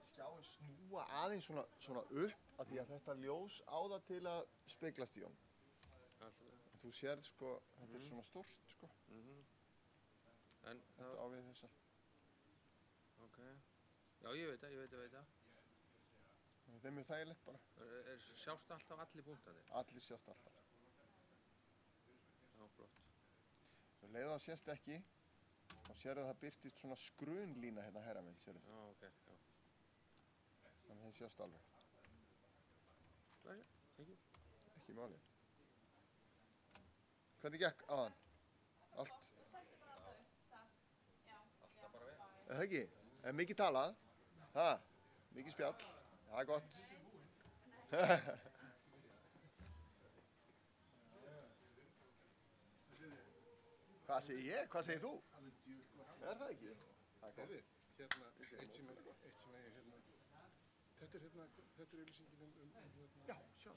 Skjáin snúa aðeins svona upp af því að þetta ljós á það til að speglast í honum. Þú sérð sko, þetta svona stórt sko. En þetta á við þessa. Ok. Já, ég veit það. Það mjög þægilegt bara. Sjást alltaf allir punktarnir? Allir sjást alltaf. Já, flott. Svo leið það sést ekki, þá sérðu það birtist svona skrunlína hérna hægra megin, sérðu. Já, ok, já. Þannig þeir sjást alveg. Ekki málið. Hvernig gekk aðan? Allt? Alltaf bara vel. Það ekki? Mikið talað? Mikið spjall? Það gott. Hvað segir ég? Hvað segir þú? Alveg djúvill gott. Er það ekki? Það er gott. Heyrðu, hérna, eitt sem ég hérna, þetta er auðlýsingin Já, sjá.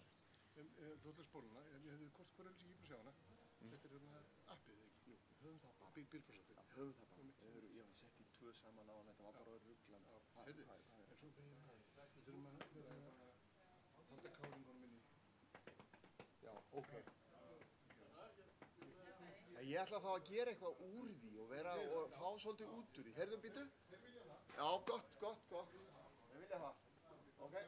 þóttlagsbóluna, en ég hefði hvort auðlýsing ég búið að sjá hana. Þetta er hérna appið, ekki? Jú, Höfum það bara. bílprósentið. Höfum það bara. Ég var sett í 2 saman á hann, þetta var bara rugglan. Heyrðu, en svo beðið maður, við þurfum að halda káringunum inn í. Já, ok. Ég ætla þá að gera eitthvað úr því og fá svolítið út úr því. Heyrðu, býtu? Já, gott. Ég vilja það. Ok.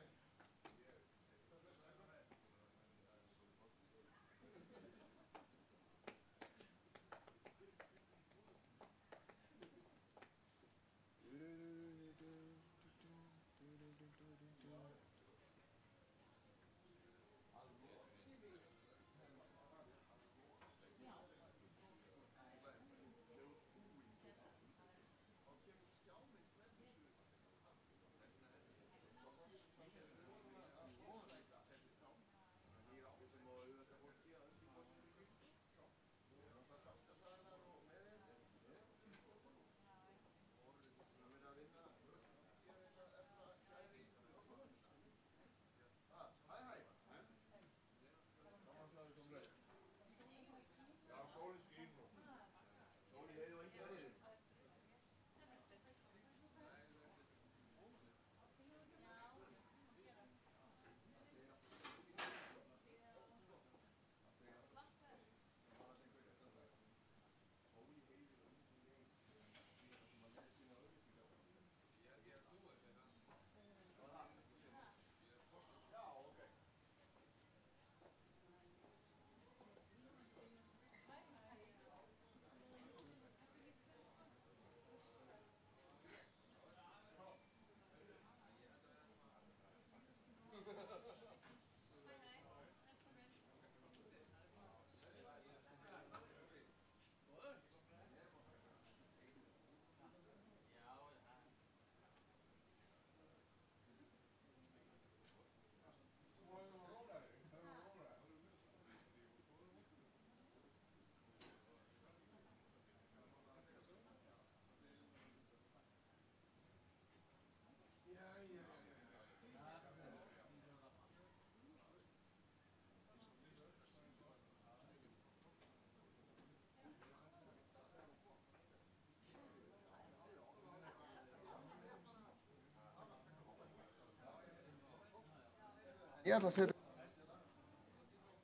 Ég ætla að setja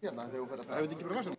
hérna þegar þú fer að Það hefði ekki bara vassum.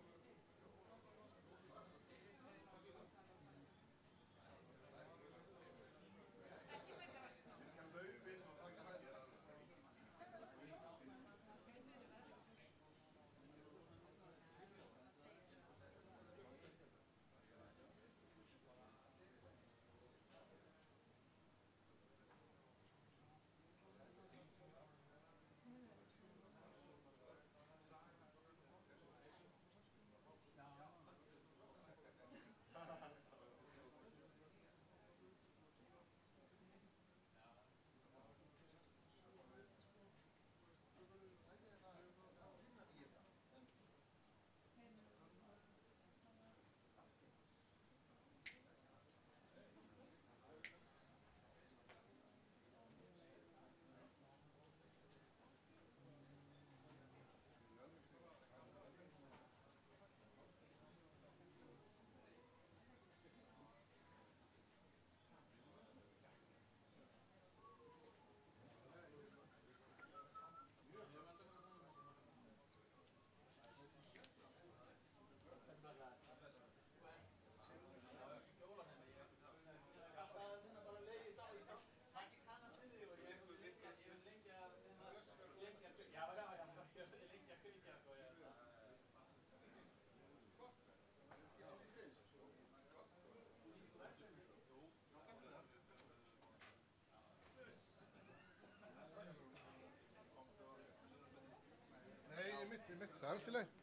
Það er allt í leið.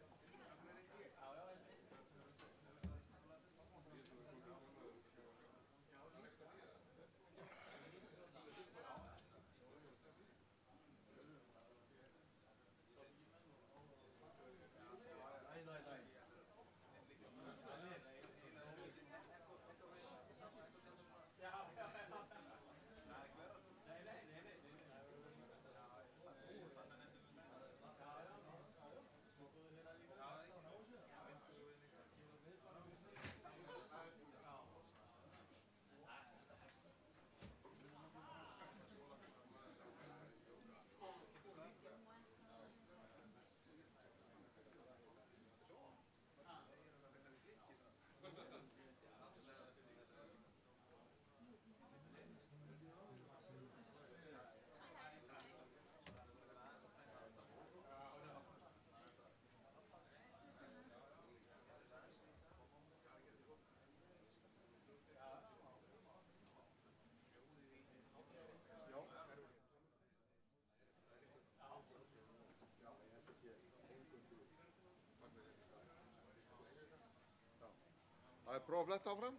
Það prófa að fletta áfram.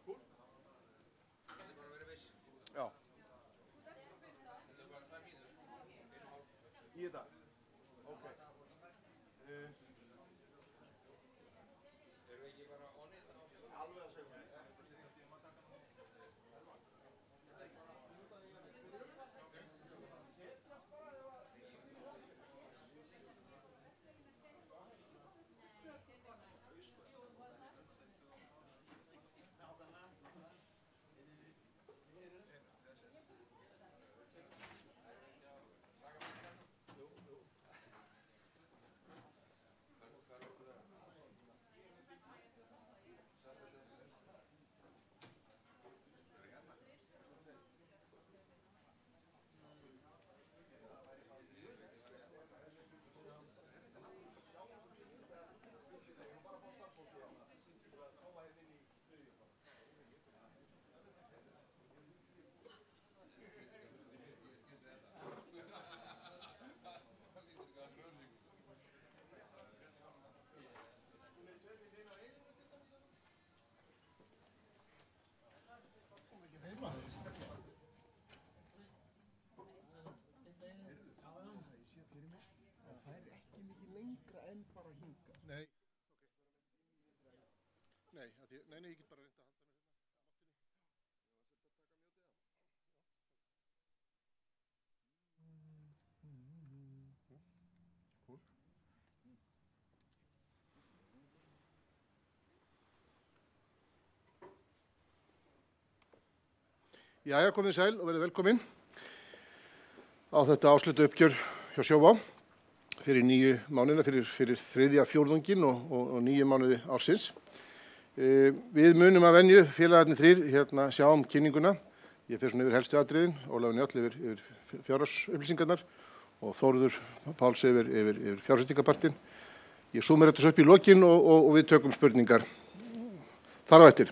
Cool. Það bara verið viss. Já. Það bara 2 mínútur. Í þetta? Ok. Erum við ekki bara on it á stjórn? Alveg að segja. En bara hinga. Nei. Nei, ég get bara reynt að halda mér Cool. Jæja, komið sæl og verið velkomin á þetta áslutu uppgjör hjá Sjóvá fyrir 9 mánuðina, fyrir 3. fjórðunginn og 9 mánuði ársins. Við munum að venju félagarnir 3 hérna sjá kynninguna. Ég fer svona yfir helstu atriðin, Ólafur Njáll yfir fjárhagsupplýsingarnar og Þórður Páls yfir fjárfestingarpartinn. Ég súmir þetta upp í lokin og við tökum spurningar þar á eftir.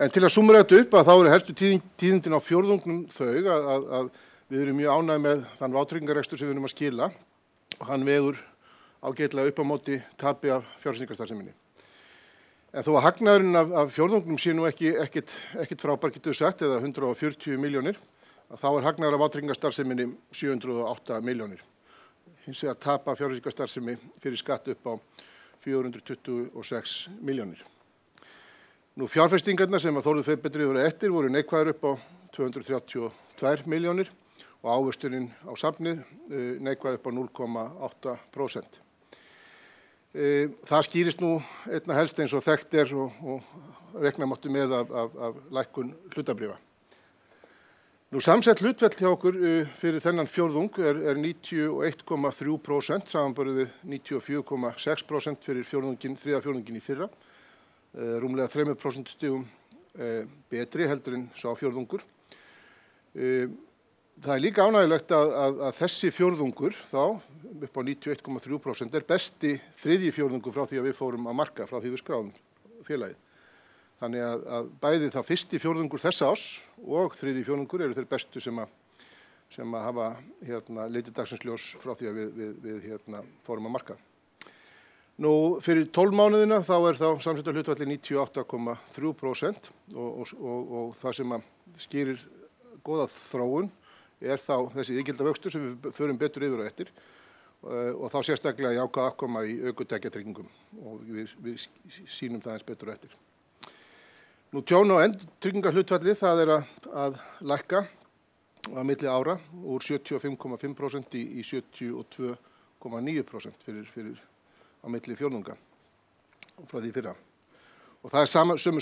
En til að súmera þetta upp að þá eru helstu tíðindin á fjórðungnum þau að við erum mjög ánægð með þann vátryggingarekstur sem við erum að skila og hann vegur ágætlega upp á móti tapi af fjárfestingarstarfseminni. En þó að hagnaðurinn af fjórðungnum sé nú ekkert frábær getur við sagt eða 140 milljónir, þá er hagnaður af vátryggingarstarfseminni 708 milljónir. Hins vegar tapa fjárfestingarstarfsemi fyrir skatt upp á 426 milljónir. Nú fjárfestingarnar sem að Þórður fer betur yfir eftir voru neikvæðar upp á 232 milljónir og ávöxtunin á safnið neikvæð upp á 0,8%. Það skýrist nú einna helst eins og þekkt er og reikna mátti með af lækkun hlutabréfa. Nú samsett hlutfall hjá okkur fyrir þennan fjórðung er 91,3% samanborið við 94,6% fyrir 3. fjórðunginn í fyrra. Rúmlega 3% stigum betri heldur en sá fjórðungur. Það er líka ánægjulegt að þessi fjórðungur þá upp á 91,3% er besti 3. fjórðungur frá því að við fórum að marka frá því við skráðum félagið. Þannig að bæði þá 1. fjórðungur þessa árs og 3. fjórðungur eru þeir bestu sem að hafa litið dagsins ljós frá því að við fórum að marka. Nú fyrir 12 mánuðina þá er þá samsetta hlutfalli 98,3% og það sem að skýrir góða þróun er þá þessi ígildavöxtur sem við förum betur yfir á eftir og þá sérstaklega jákvæð afkoma í ökutækjatryggingum og við sýnum það eins betur á eftir. Nú tjón- og endurtryggingarhlutfallið það er að lækka á milli ára úr 75,5% í 72,9% fyrir á milli fjórðunga frá því fyrra. Og það er sömu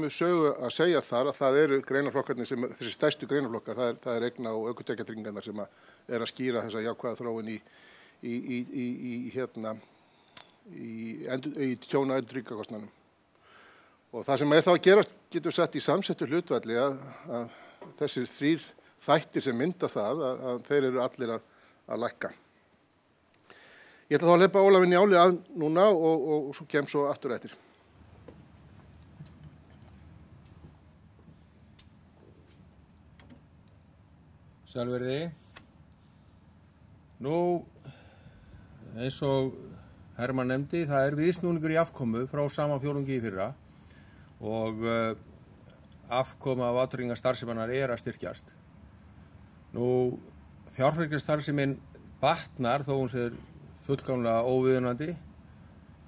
sögu að segja þar að það eru greinaflokkarnir þessi stærstu greinaflokkar, það er eigna- og ökutækjatryggingurnar sem að skýra þessa jákvæða þróun í tjón- og endurtryggingakostnaðinum. Og það sem er þá að gerast getur sett í samsettu hlutfalli að þessir 3 þættir sem mynda það að þeir eru allir að lækka. Ég ætla þá að hleypa Ólafi Njáli að núna og svo kem svo aftur eftir. Sælverði. Nú, eins og Hermann nefndi, það viðsnúningur í afkomu frá sama fjórðungi í fyrra og afkoma vátryggingastarfseminnar að styrkjast. Nú, fjárfestingarstarfsemin batnar þó hún sé fullkomlega óviðunandi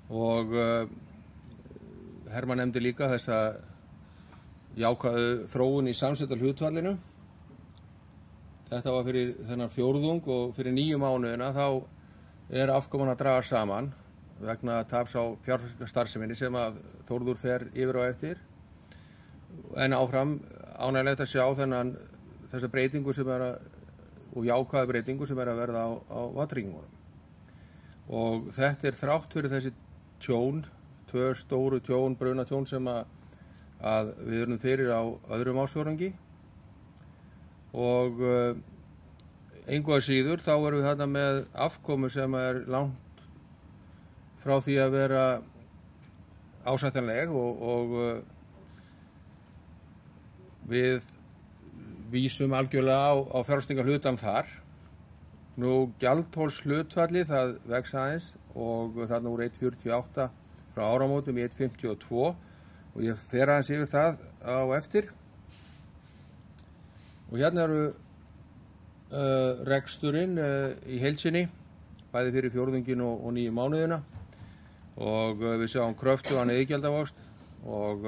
og Hermann nefndi líka þessa jákvæðu þróun í samsettarhlutfallinu. Þetta var fyrir þennan fjórðung og fyrir 9 mánuðina þá afkoman að draga saman vegna taps á fjárfestingarstarfseminni sem að Þórður fer yfir á eftir. En áfram ánægilegt að sjá þessa breytingu sem og jákvæðu breytingu sem að verða á vátryggingunum. Og þetta þrátt fyrir þessi tjón, 2 stóru tjón, brunatjón sem að við erum fyrir á öðrum ársfjórðungi og engu að síður þá erum við þarna með afkomu sem langt frá því að vera ásættanleg og við vísum algjörlega á fjárfestingarhlutann þar. Nú, gjaldþolshlutfallið það vex aðeins og þarna úr 1,48 frá áramótum í 1,52 og ég fer aðeins yfir það á eftir. Og hérna eru reksturinn í heild sinni, bæði fyrir fjórðunginn og 9 mánuðina og við sjáum kröftugan iðgjaldavöxt og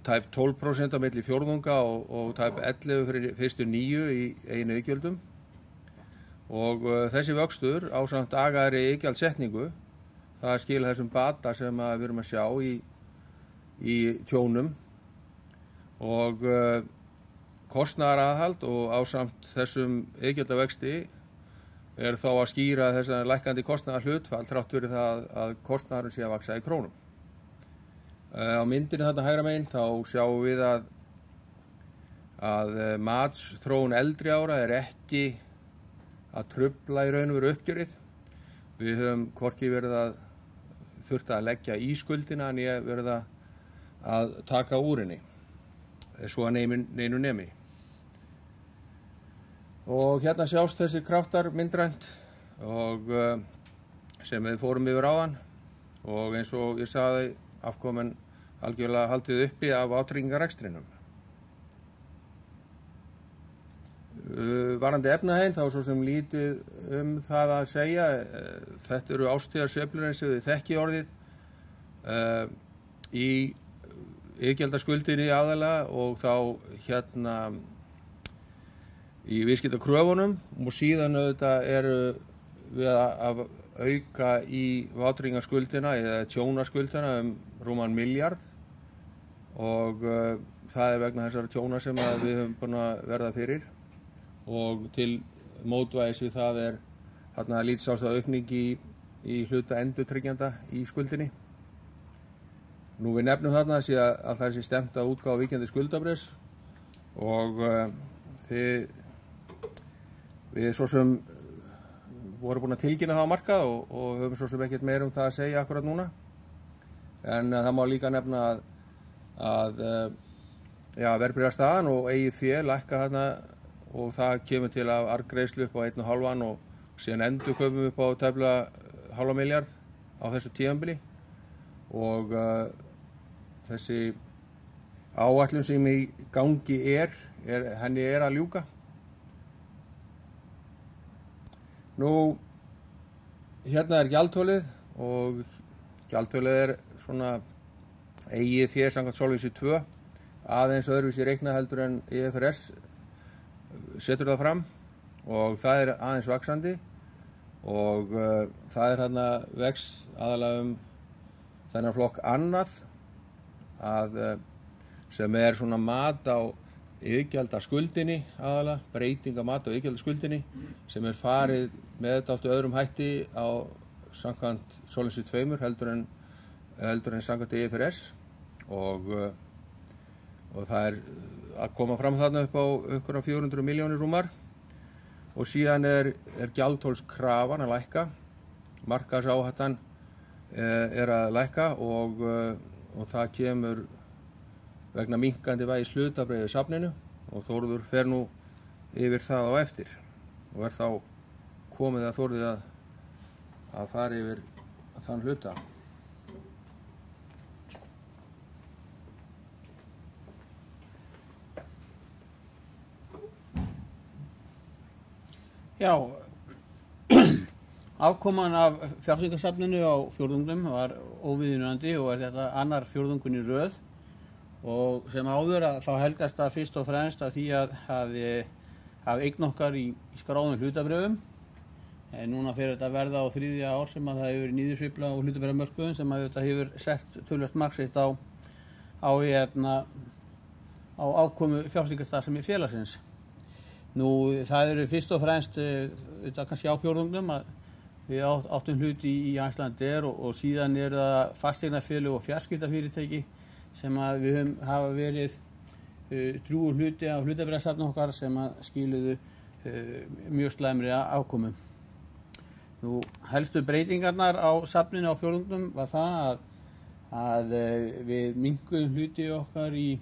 tæp 12% á milli fjórðunga og tæp 11% fyrir fyrstu 9 í eigin iðgjöldum. Og þessi vöxtur ásamt agaðri iðgjaldsetningu, það skila þessum bata sem við erum að sjá í tjónum og kostnaðaraðhald og ásamt þessum iðgjaldavexti þá að skýra þessa lækkandi kostnaðarhlutfall þrátt fyrir það að kostnaðurinn sé að vaxa í krónum. Á myndinni þarna hægra megin þá sjáum við að matsþróun eldri ára ekki að trufla í raun og veru uppgjörið. Við höfum hvorki verið að þurft að leggja í skuldina en ég verið að taka úr henni, svo að neinu nemi. Og hérna sjást þessi kraftar myndrænt og sem við fórum yfir áðan og eins og ég sagði afkoman algjörlega haldið uppi af vátryggingarekstrinum. Varðandi efnahaginn þá svo sem lítið það að segja. Þetta eru árstíðarsveiflur eins og þið þekki orðið í iðgjaldaskuldinni aðalega og þá hérna í viðskiptakröfunum og síðan auðvitað eru við að auka í vátryggingaskuldina eða tjónaskuldina rúman milljarð og það vegna þessara tjóna sem við höfum búin að verða fyrir og til mótvægis við það þarna lítsásta aukning í hluta endurtryggjanda í skuldinni. Nú við nefnum þarna að það sé stefnt að útgáfa víkjandi skuldabréfs og við svo sem vorum búin að tilkynna það á markað og höfum svo sem ekkert meira það að segja akkurat núna. En það má líka nefna að verðbréfastaðan og eigið fé lækka þarna og það kemur til af arðgreiðslu upp á 1,5 og síðan endurkaupum upp á tæplega 0,5 milljarð á þessu tímabili og þessi áætlun sem í gangi henni að ljúka. Nú, hérna gjaldþolið og gjaldþolið svona eigið fé samkvæmt Solvency 2 aðeins öðruvísi reiknað heldur en IFRS setur það fram og það aðeins vaxandi og það þarna vex aðalega þennan flokk annað sem svona mat á iðgjaldaskuldinni aðalega, breytinga mat á iðgjaldaskuldinni sem farið með þetta áttu öðrum hætti á samkvæmt Solvency 2 heldur en samkvæmt IFRS og það að koma fram þarna upp á ykkur 400 milljónir rúmar og síðan gjaldþolskrafan að lækka, markaðsáhættan að lækka og það kemur vegna minnkandi vægis hlutabréfa í safninu og Þórður fer nú yfir það á eftir og þá komið að Þórður að fara yfir þann hluta. Já, afkoman af fjárfestingarsafninu á fjórðungnum var óviðunandi og þetta annar fjórðungun í röð og sem áður að þá helgast það fyrst og fremst að því að eign okkar í skráðum hlutabrjöfum. En núna fyrir þetta að verða á 3. ár sem að það hefur niðursveifla á hlutabrjöfamörkuðum sem að þetta hefur sett töluvert mark sitt á afkomu fjárfestingarstarfsemi félagsins. Nú, það eru fyrst og fremst, þetta kannski á fjórðungnum að við áttum hluti í Icelandair og síðan það fasteignafélög og fjarskiptafyrirtæki sem að við hafa verið drjúgur hluti af hlutabréfasafni okkar sem að skiluðu mjög slæmri afkomu. Nú, helstu breytingarnar á safninu á fjórðungnum var það að við minnkuðum hluti okkar í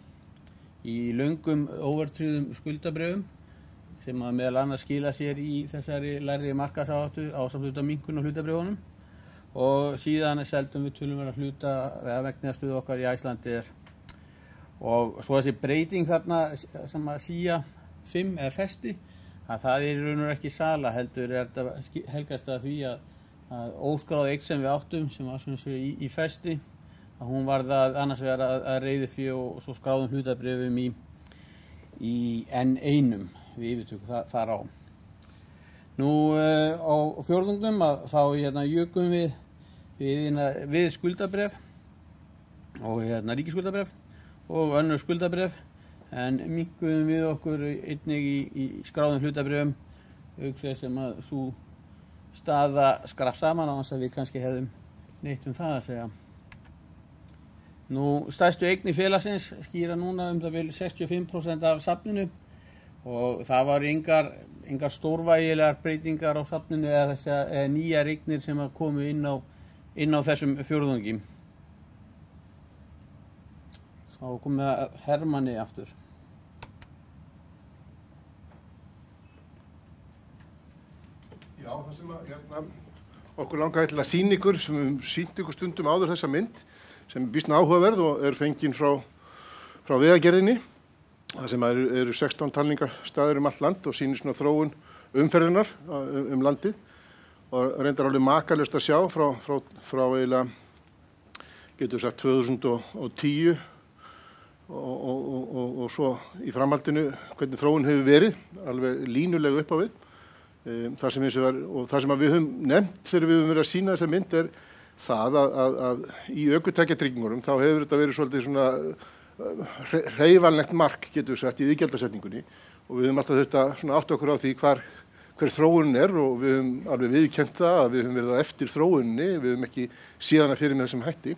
löngum óverðtryggðum skuldabréfum sem að meðal annars skila sér í þessari lægri markaðsáhættu ásamt minnkun á hlutabréfunum og síðan seldum við töluvert hluta vegnaðstöðu okkar í Icelandair. Og svo þessi breyting þarna sem að SÍA 5 eða festi, að það í raun og ekki sala heldur þetta helgast að því að óskráð eign sem við áttum sem var sem sé í festi, að hún varð að annars vera að reiðufé og svo skráðum hlutabréfum í N1 við yfirtöku þar á. Nú á fjórðungnum að þá jukum við skuldabréf og ríkisskuldabréf og önnur skuldabréf en minnkuðum við okkur einnig í skráðum hlutabréfum auk þess sem að sú staða skrapp saman á þess að við kannski hefðum neitt það að segja. Nú, stærstu eign í félagsins skýra núna það vel 65% af safninu og það var engar stórvægilegar breytingar á safninu eða nýjar eignir sem að komu inn á þessum fjórðungi. Þá komum við að Hermanni aftur. Já, það sem að okkur langaði til að sýna ykkur sem við sýnt ykkur stundum áður þessa mynd sem er býsna áhugaverð og er fengin frá Vegagerðinni. Það sem eru 16 talningarstaðir allt land og sýnir svona þróun umferðunar landið og reyndar alveg makalust að sjá frá eiginlega, getur sagt 2010 og svo í framhaldinu hvernig þróun hefur verið, alveg línulega upp á við. Það sem við höfum nefnt þegar við höfum verið að sýna þessa mynd er það að í ökutækjatryggingunum þá hefur þetta verið svolítið svona hreyfanlegt mark, getur við sagt, í iðgjaldasetningunni og við höfum alltaf þurft að átta okkur á því hver þróunin er og við höfum alveg viðurkennt það að við höfum verið á eftir þróuninni, við höfum ekki síðan að fyrir með þessum hætti.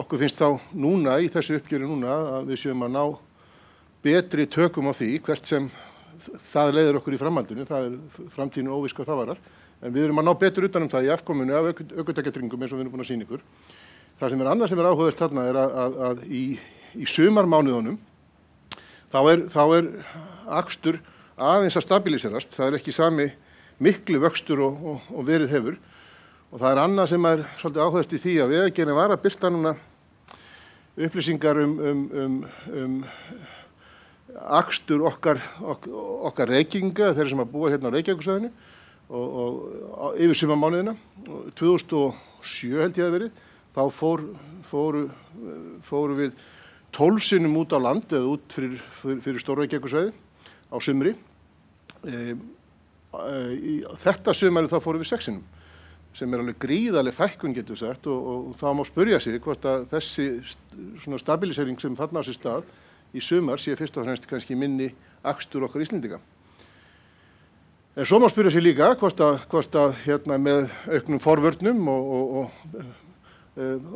Okkur finnst þá núna, í þessu uppgjöri núna, að við séum að ná betri tökum á því hvert sem það leiðir okkur í framhaldinu, það er framtíðinu óviss hvað það varar, en við erum að ná betur utan það í afkominu af ökutækjatryggingum eins og við erum búin að sýna ykkur. Það sem er annað sem er áhugavert þarna er að í sumarmánuðunum þá er akstur aðeins að stabiliserast, það er ekki sami miklu vöxtur og verið hefur og það er annað sem er svolítið áhugavert í því að Vegagerðin var að birta núna upplýsingar akstur okkar Reykvíkinga, þeirra sem að búa hérna á Reykjavíkursvæðinu og yfir sumarmánuðina 2007 held ég að verið. Þá fóru við 12 sinnum út á land eða út fyrir Stór-Reykjavíkursvæði á sumri. Þetta sumari þá fóru við 6 sinnum, sem er alveg gríðarleg fækkun getur sagt og þá má spyrja sig hvort að þessi svona stabilisering sem þarna á sér stað í sumar sé fyrst og fremst kannski minni akstur okkar Íslendinga. En svo má spyrja sig líka hvort að með auknum forvörnum og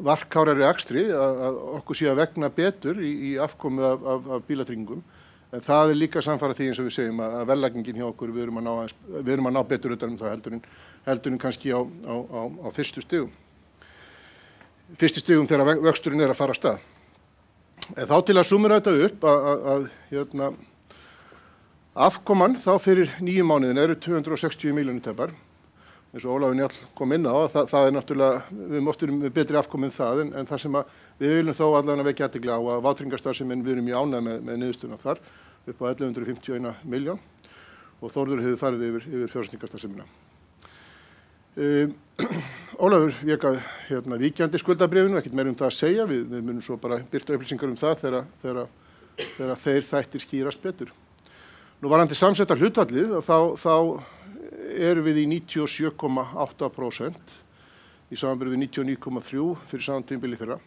varkárari akstri að okkur sé að vegna betur í afkomu af bílatryggingum. En það er líka samfara því eins og við segjum að verðlagningin hjá okkur, við erum að ná betur utan heldur en kannski á fyrstu stigum þegar vöxturinn er að fara af stað. En þá til að súmera þetta upp að afkoman þá fyrir 9 mánuðin eru 260 milljónir tæpar eins og Ólafur Njáll kom inn á, það náttúrulega, við móttum með betri afkomin það, en það sem við viljum þó allan að vekja athygli á að vátryggingastarfsemin við erum í ánægð með niðurstöðuna þar upp á 1151 milljón og Þórður hefur farið yfir fjárfestingarstarfsemina. Ólafur vék að víkjandi skuldabréfinu, ekkert meira það að segja, við munum svo bara birta upplýsingar það þegar þeir þættir skýrast betur. Nú varðandi samsetta hlutvallið, þá erum við í 97,8% í samanburði við 99,3% fyrir sama tímabili fyrra.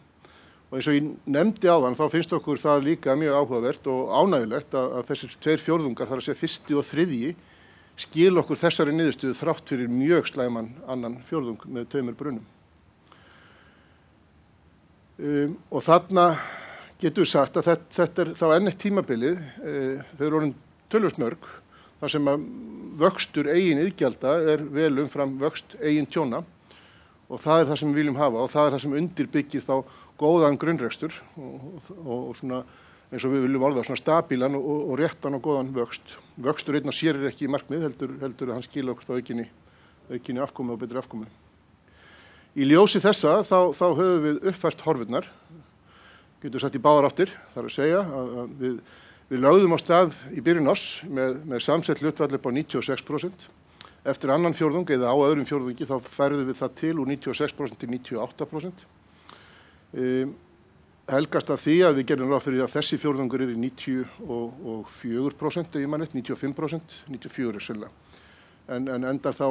Og eins og ég nefndi áðan, þá finnst okkur það líka mjög áhugavert og ánægjulegt að þessir 2/4, þar að segja 1. og 3. skil okkur þessari niðurstöðu þrátt fyrir mjög slæman annan 4. með 2 brunnum. Og þarna getum við sagt að þetta þá enn eitt tímabilið, þau eru orðin töluvert mörg, þar sem að vöxtur eigin iðgjalda vel umfram vöxt eigin tjóna og það það sem við viljum hafa og það það sem undirbyggir þá góðan grunnrekstur og svona eins og við viljum orða svona stabílan og réttan og góðan vöxt. Vöxtur einn og sér ekki í markmið, heldur að hann skila okkur þá aukinni afkomu og betri afkomu. Í ljósi þessa þá höfum við uppfært horfurnar, getum sagt í báðar áttir, þar að segja að við lögðum á stað í byrjun árs með samsett hlutfall upp á 96%. Eftir annan fjórðung eða á öðrum fjórðungi þá færðum við það til úr 96% til 98%. Helgast af því að við gerðum ráð fyrir að þessi fjórðungur er í 94%, ef ég man rétt, 95%, 94% sennilega. En endar þá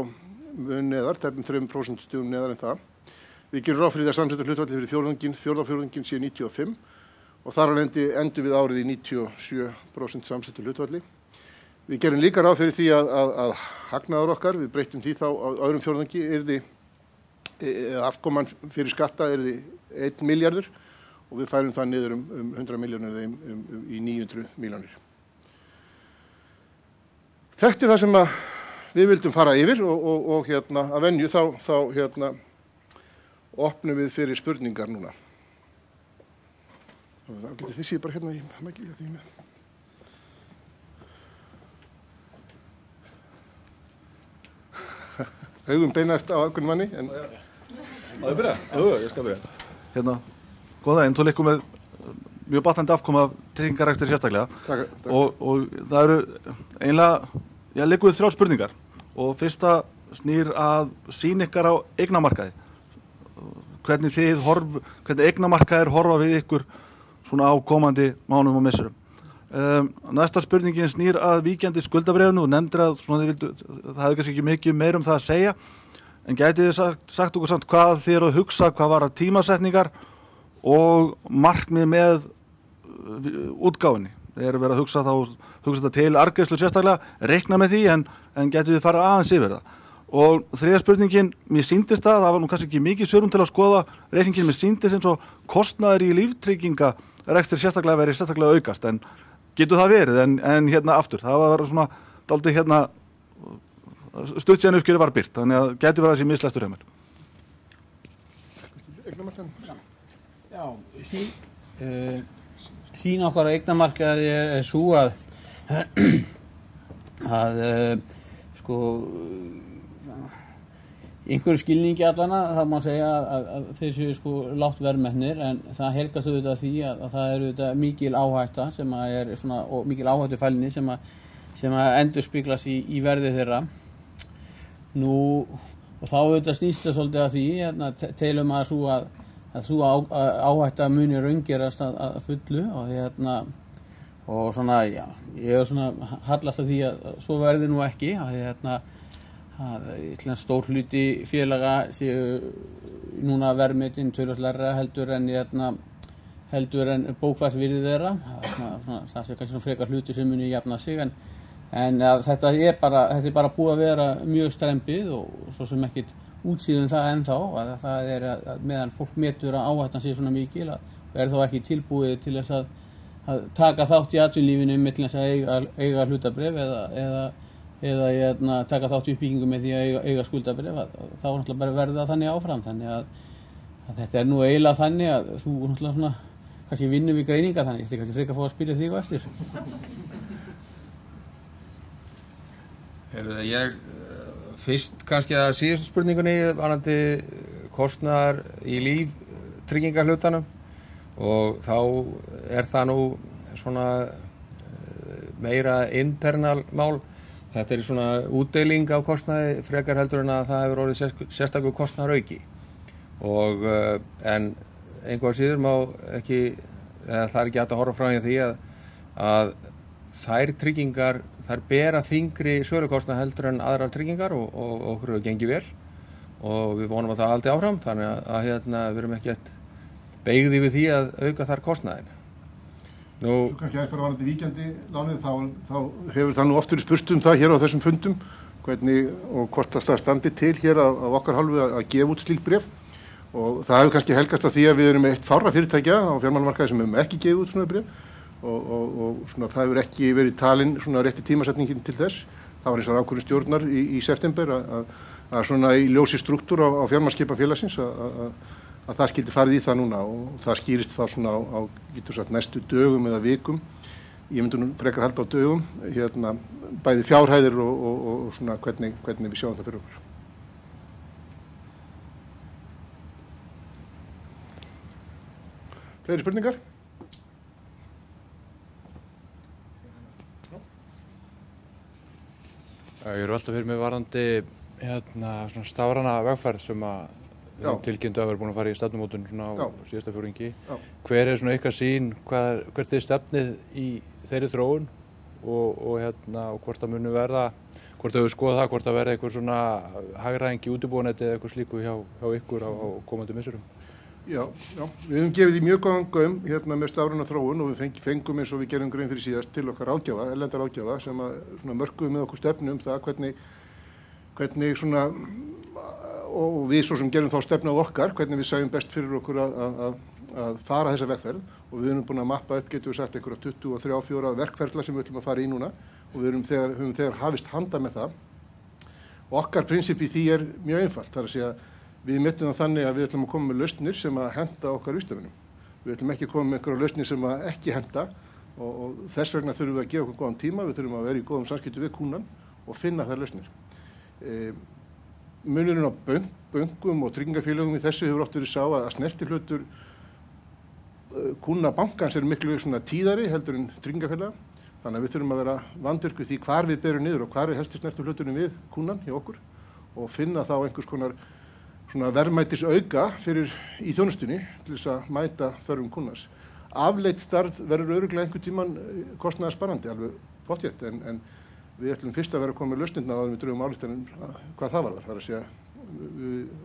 mun neðar, tæpum 3% stigum neðar en það. Við gerum ráð fyrir það samsetta hlutfalli fyrir fjórða fjórðunginn sé 95 og þar alveg endum við árið í 97% samsettu hlutfalli. Við gerum líka ráð fyrir því að hagnaður okkar, við breyttum því þá á öðrum fjórðungi, afkoman fyrir skatta yrði 1 milljarður og við færum það niður um 100 milljónir í 900 milljónir. Þetta er það sem við vildum fara yfir og að venju þá opnum við fyrir spurningar núna. Þá getur þið séð bara hérna í mækli að því með. Augum beinast á ákveðnum manni. Má ég byrja? Jú, ég skal byrja. Góðan daginn, þú liggur með mjög batnandi afkoma af tryggingarekstri sérstaklega. Takk. Og það eru eiginlega, ég liggur við 3 spurningar. Og fyrsta snýr að sýn ykkar á eignamarkaði. Hvernig eignamarkaðir horfa við ykkur svona á komandi mánuðum og misserum. Næsta spurningin snýr að víkjandi skuldabréfinu og nefndir að það hefði kannski ekki mikið meir það að segja, en gætið þið sagt okkur samt hvað þið eru að hugsa, hvað var að tímasetningar og markmið með útgáfinni. Þið eru verið að hugsa þetta til arðgreiðslu sérstaklega, reikna með því en gætið þið fara aðeins yfir það. Og þriðja spurningin, mér sýndist það var nú kannski ekki mikið svigrúm til að skoða reikningin, mér sýndist eins og kostnaður í líftryggingarakstur sérstaklega verið sérstaklega aukast, en getur það verið, en aftur, það var svona dálítið stutt síðan uppgjörið var birt, þannig að gæti verið þessi mislæstur hjá mér. Já, sýn okkar á eignamarkaði er svo að einhverju skilningi allana, það má segja að þeir séu lágt verðmetnir, en það helgast auðvitað því að það er auðvitað mikil áhætta sem er svona, og mikil áhættufælni sem endurspeglas í verði þeirra. Nú, og þá auðvitað snýst það svolítið að því, telum að sú áhætta muni raungerast að fullu og svona, já, ég svona hallast að því að svo verði nú ekki, að stór hluti félaga séu núna verðmetin töluvert lægra heldur en bókfært virði þeirra. Það sé kannski svona frekar hluti sem muni jafna sig, en þetta er bara búið að vera mjög strembið og svo sem ekkert útsýðum það ennþá, að það er að meðan fólk metur að áhættan sé svona mikil og þá ekki tilbúið til þess að taka þátt í atvinnulífinu með til þess að eiga hlutabréf eða taka þátt í uppbyggingu með því að eiga skuldabréf, þá er náttúrulega bara verða þannig áfram, þannig að þetta er nú eiginlega þannig að þú náttúrulega svona kannski vinnur við greininga, þannig ég kannski frekar að fá að spyrja þig á eftir. Ég fyrst kannski að síðustu spurningunni varandi kostnaðar í líftryggingarhlutanum og þá það nú svona meira internal mál. Þetta svona útdeiling af kostnaði frekar heldur en að það hefur orðið sérstakur kostnaðar auki og en einhvað síður má ekki, það ekki hægt að horfa fram í því að þær tryggingar, þær bera þyngri sölukostnað heldur en aðrar tryggingar og okkur hefur gengið vel og við vonum að það haldi áfram þannig að við erum ekkert beygði við því að auka þar kostnaðin. Svo kannski aðeins bara varandi víkjandi lánið, þá hefur það nú oft verið spurt það hér á þessum fundum hvernig og hvort það standi til hér af okkar hálfu að gefa út slík bréf og það hefur kannski helgast að því að við erum eitt fárra fyrirtækja á fjármálamarkaði sem hefum ekki gefið út svona bréf og svona það hefur ekki verið talin svona rétti tímasetningin til þess. Það var eins og ákvörðun stjórnar í september að svona í ljósi strúktúr á fjármagnsskipan félagsins að það skyldi farið í það núna og það skýrist þá svona á getur sagt næstu dögum eða vikum. Ég myndi nú frekar halda á dögum bæði fjárhæðir og svona hvernig við sjáum það fyrir okkur. Fleiri spurningar? Ég er alltaf fyrir mig varðandi svona stafræna vegferð sem að tilkynntu að vera búin að fara í stefnumótun svona á síðasta fjórðungi. Hver svona ykkar sýn, hvert stefnið í þeirri þróun og hvort það muni verða, hvort þau skoða það, hvort það verða einhver svona hagræðing í útibúanetti eða eitthvað slíku hjá ykkur á komandi misserum? Já, við höfum gefið því mjög góðan gaum með stafræna þróun og við fengum eins og við gerum grein fyrir síðast til okkar ráðgjafa, erlendar ráðgjafa sem að mörkuðu með okkur stefnu það hvernig svona og við svo sem gerum þá stefnu á okkar, hvernig við sæjum best fyrir okkur að fara þessa vegferð og við erum búin að mappa upp, getum við sagt, einhverja 23-24 verkferðla sem við ætlum að fara í núna og við höfum þegar hafist handa með það og okkar prinsip í því mjög einfalt, það að segja við metum það þannig að við ætlum að koma með lausnir sem að henta okkar viðskiptavinum. Við ætlum ekki að koma með einhverja lausnir sem að ekki henta og þess vegna þurfum við að gefa okkur góðan tíma, við þurfum að vera í góðum samskiptum við kúnnan og finna þær lausnir. Munurinn á bönkum og tryggingafélögum í þessu hefur oft verið sá að snertiflutur kúnna bankans miklu svona tíðari heldur en tryggingafélaga. Þannig að við þurfum að vera vandvirkur því hvar við berum niður og hvar helsti snertifluturinn við kúnnan hjá okkur og finna þá einhvers konar svona verðmætis auka í þjónustunni til þess að mæta þörfum kúnnans. Afleitt starf verður örugglega einhvern tímann kostnaðarsparandi, alveg pottþétt, en við ætlum fyrst að vera að koma með lausnirnar áður en við drögum ályktanir hvað það varðar. Það að segja,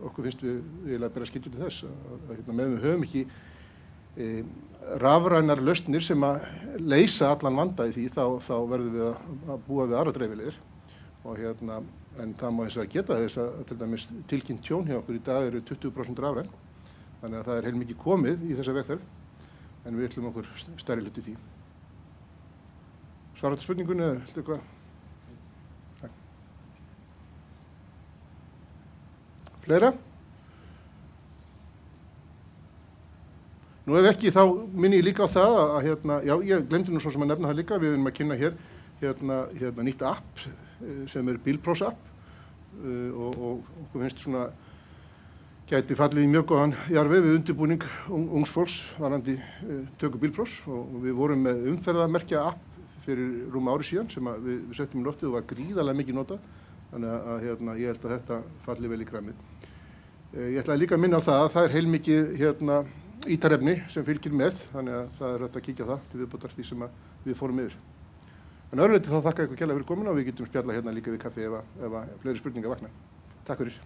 okkur finnst við eiginlega bera skyldu til þess að meðan við höfum ekki rafrænar lausnir sem að leysa allan vanda í því, þá verðum við að búa við aðra dreifileiðir og en það má eins og að geta þess að til dæmis tilkynnt tjón hjá okkur í dag eru 20% rafræn, þannig að það heilmikið komið í þessa vegferð, en við ætlum okkur stærri hluti í því. Svarar þetta spurningunni eða eitthvað? Takk. Fleira? Nú ef ekki þá minni ég líka á það að já, ég glemdi nú svo sem að nefna það líka, við erum að kynna hér nýtt app sem bílprófs app og okkur finnst svona gæti fallið í mjög góðan jarfi við undirbúning ungs fólks varðandi töku bílprófs og við vorum með umferðarmerkja app fyrir rúm ári síðan sem við settum í loftið og var gríðarlega mikið notað þannig að ég held að þetta falli vel í kræmið. Ég ætlaði líka að minna á það að það heilmikið ítarefni sem fylgir með þannig að það hægt að kíkja það til viðbótar því sem við fórum yfir. En öðru leyti þá þakka ykkur kærlega fyrir komuna og við getum spjallað hérna líka við kaffi ef fleiri spurningar vakna. Takk fyrir.